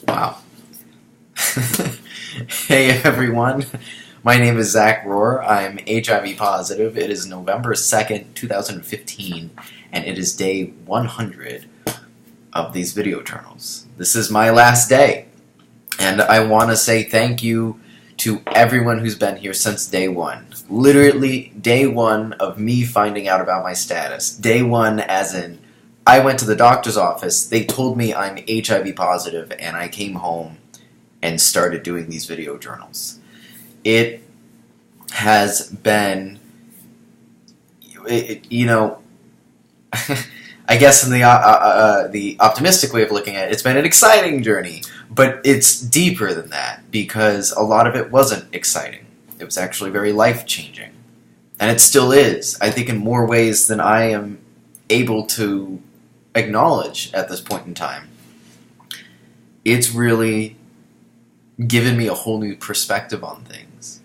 Wow. Hey everyone, my name is Zach Rohr. I'm HIV positive. It is November 2nd, 2015, and it is day 100 of these video journals. This is my last day, and I want to say thank you to everyone who's been here since day one. Literally, day one of me finding out about my status. Day one as in, I went to the doctor's office, they told me I'm HIV positive, and I came home and started doing these video journals. It has been, I guess in the optimistic way of looking at it, it's been an exciting journey, but it's deeper than that because a lot of it wasn't exciting. It was actually very life-changing, and it still is. I think in more ways than I am able to acknowledge at this point in time. It's really given me a whole new perspective on things.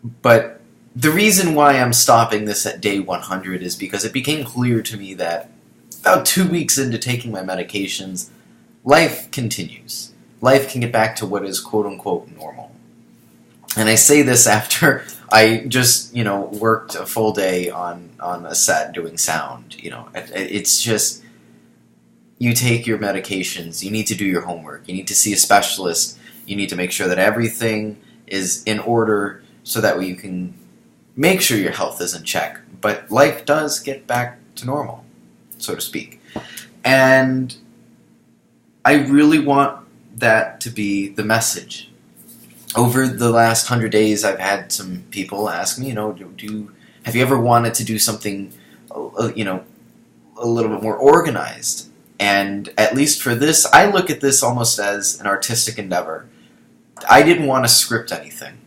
But the reason why I'm stopping this at day 100 is because it became clear to me that about 2 weeks into taking my medications, life continues. Life can get back to what is quote-unquote normal. And I say this after I just, worked a full day on a set doing sound. It's just, you take your medications, you need to do your homework, you need to see a specialist, you need to make sure that everything is in order so that way you can make sure your health is in check. But life does get back to normal, so to speak. And I really want that to be the message. Over the last 100 days, I've had some people ask me, have you ever wanted to do something, a little bit more organized? And at least for this, I look at this almost as an artistic endeavor. I didn't want to script anything.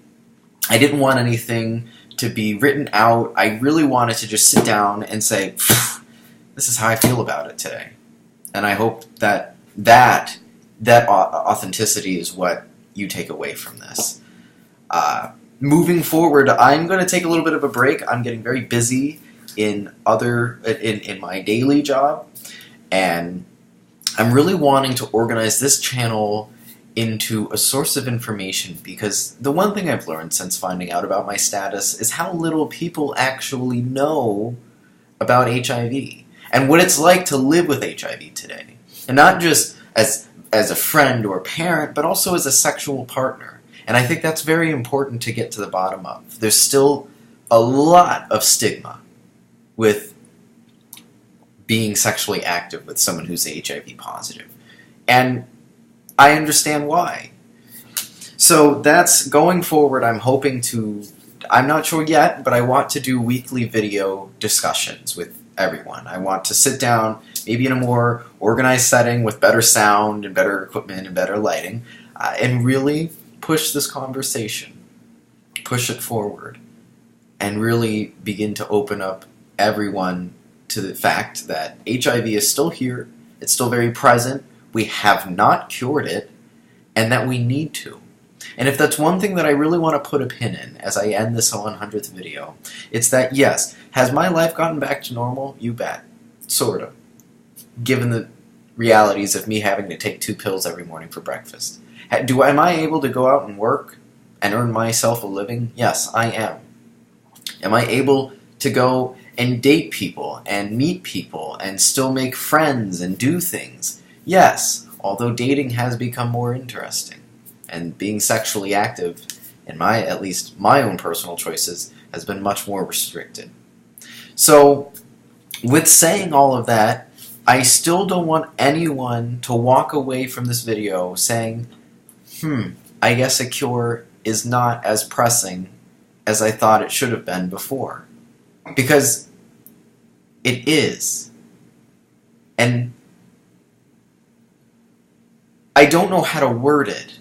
I didn't want anything to be written out. I really wanted to just sit down and say, this is how I feel about it today. And I hope that authenticity is what you take away from this. Moving forward, I'm going to take a little bit of a break. I'm getting very busy in my daily job, and I'm really wanting to organize this channel into a source of information, because the one thing I've learned since finding out about my status is how little people actually know about HIV and what it's like to live with HIV today. And not just as a friend or parent, but also as a sexual partner. And I think that's very important to get to the bottom of. There's still a lot of stigma with being sexually active with someone who's HIV positive. And I understand why. So that's going forward. I'm not sure yet, but I want to do weekly video discussions with everyone. I want to sit down, maybe in a more organized setting with better sound and better equipment and better lighting, and really push this conversation, push it forward, and really begin to open up everyone to the fact that HIV is still here, it's still very present, we have not cured it, and that we need to. And if that's one thing that I really want to put a pin in as I end this 100th video, it's that, yes, has my life gotten back to normal? You bet. Sort of. Given the realities of me having to take 2 pills every morning for breakfast. Am I able to go out and work and earn myself a living? Yes, I am. Am I able to go and date people and meet people and still make friends and do things? Yes, although dating has become more interesting. And being sexually active, at least my own personal choices, has been much more restricted. So, with saying all of that, I still don't want anyone to walk away from this video saying, I guess a cure is not as pressing as I thought it should have been before. Because it is. And I don't know how to word it.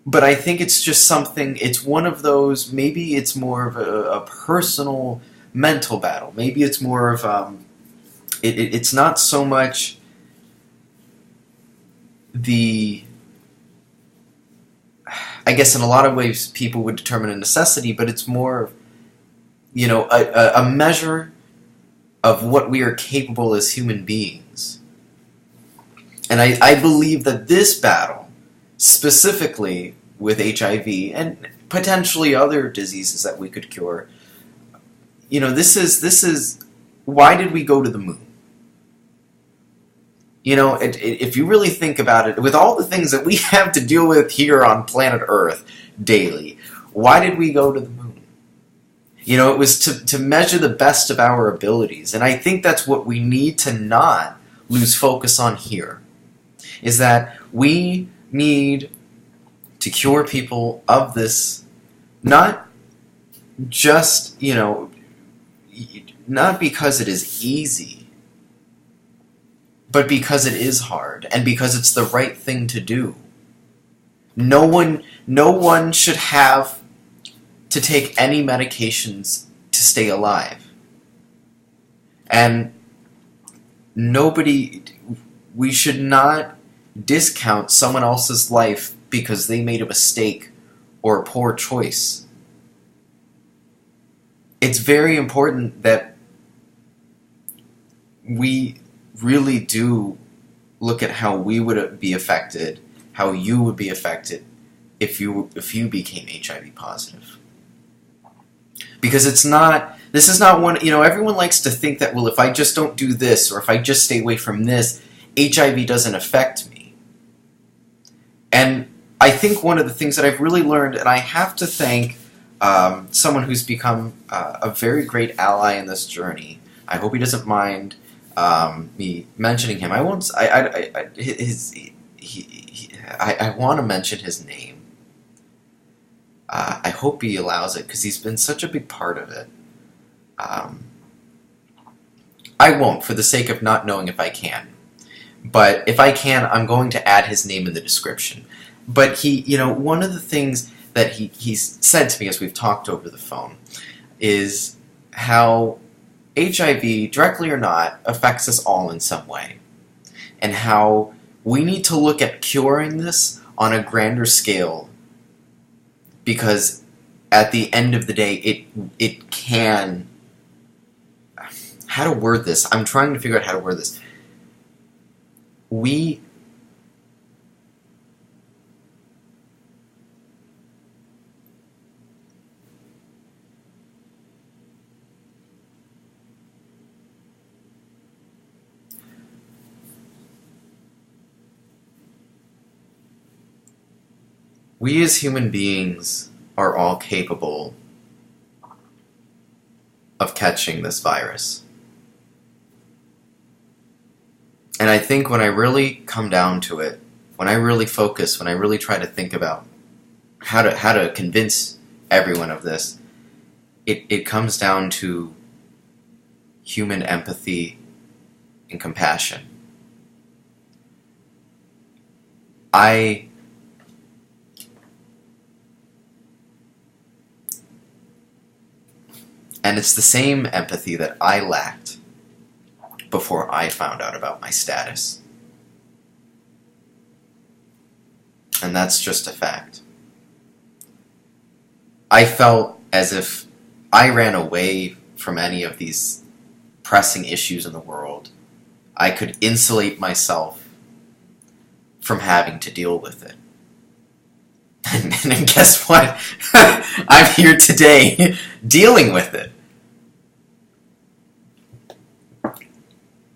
But I think it's just something, it's one of those, maybe it's more of a personal mental battle. Maybe it's more of, it's not so much I guess in a lot of ways people would determine a necessity, but it's more, a measure of what we are capable as human beings. And I believe that this battle, specifically with HIV and potentially other diseases that we could cure, this is why did we go to the moon? If you really think about it, with all the things that we have to deal with here on planet Earth daily, why did we go to the moon? It was to measure the best of our abilities. And I think that's what we need to not lose focus on here, is that we need to cure people of this, not just, not because it is easy, but because it is hard, and because it's the right thing to do. No one should have to take any medications to stay alive. And we should not discount someone else's life because they made a mistake or a poor choice. It's very important that we really do look at how we would be affected, how you would be affected if you became HIV positive. Because this is not one, everyone likes to think that, well, if I just don't do this, or if I just stay away from this, HIV doesn't affect me. And I think one of the things that I've really learned, and I have to thank someone who's become a very great ally in this journey. I hope he doesn't mind me mentioning him. I won't. I want to mention his name. I hope he allows it, because he's been such a big part of it. I won't, for the sake of not knowing if I can. But if I can, I'm going to add his name in the description. But one of the things that he's said to me as we've talked over the phone is how HIV, directly or not, affects us all in some way. And how we need to look at curing this on a grander scale, because at the end of the day, it can... How to word this? I'm trying to figure out how to word this. We as human beings are all capable of catching this virus. And I think when I really come down to it, when I really focus, when I really try to think about how to convince everyone of this, it comes down to human empathy and compassion. And it's the same empathy that I lacked before I found out about my status. And that's just a fact. I felt as if I ran away from any of these pressing issues in the world. I could insulate myself from having to deal with it. And guess what? I'm here today dealing with it.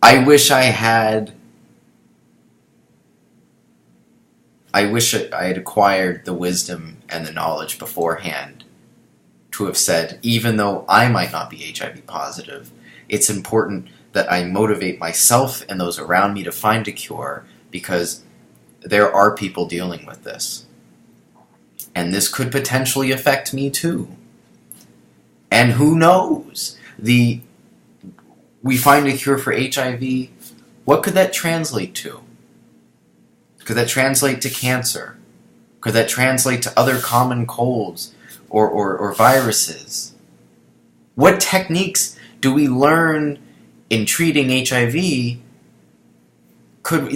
I wish I had acquired the wisdom and the knowledge beforehand to have said, even though I might not be HIV positive, it's important that I motivate myself and those around me to find a cure, because there are people dealing with this. And this could potentially affect me too. And who knows? We find a cure for HIV, what could that translate to? Could that translate to cancer? Could that translate to other common colds or viruses? What techniques do we learn in treating HIV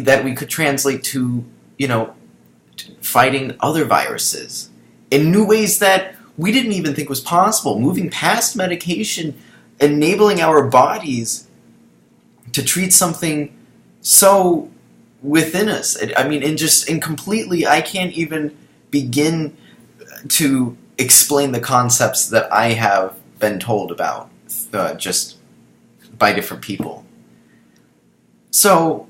that we could translate to, fighting other viruses in new ways that we didn't even think was possible, moving past medication, enabling our bodies to treat something so within us. And completely, I can't even begin to explain the concepts that I have been told about just by different people. So,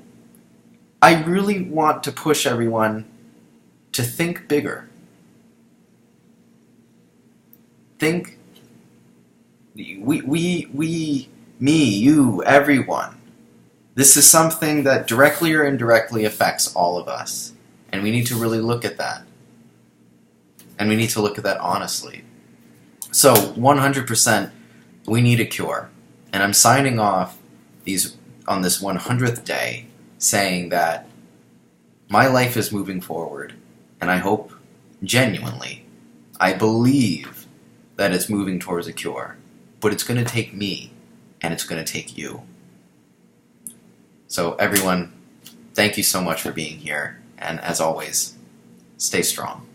I really want to push everyone to think bigger. Think, me, you, everyone. This is something that directly or indirectly affects all of us. And we need to really look at that. And we need to look at that honestly. So, 100%, we need a cure. And I'm signing off on this 100th day saying that my life is moving forward. And I hope, genuinely, I believe that it's moving towards a cure. But it's going to take me, and it's going to take you. So, everyone, thank you so much for being here. And as always, stay strong.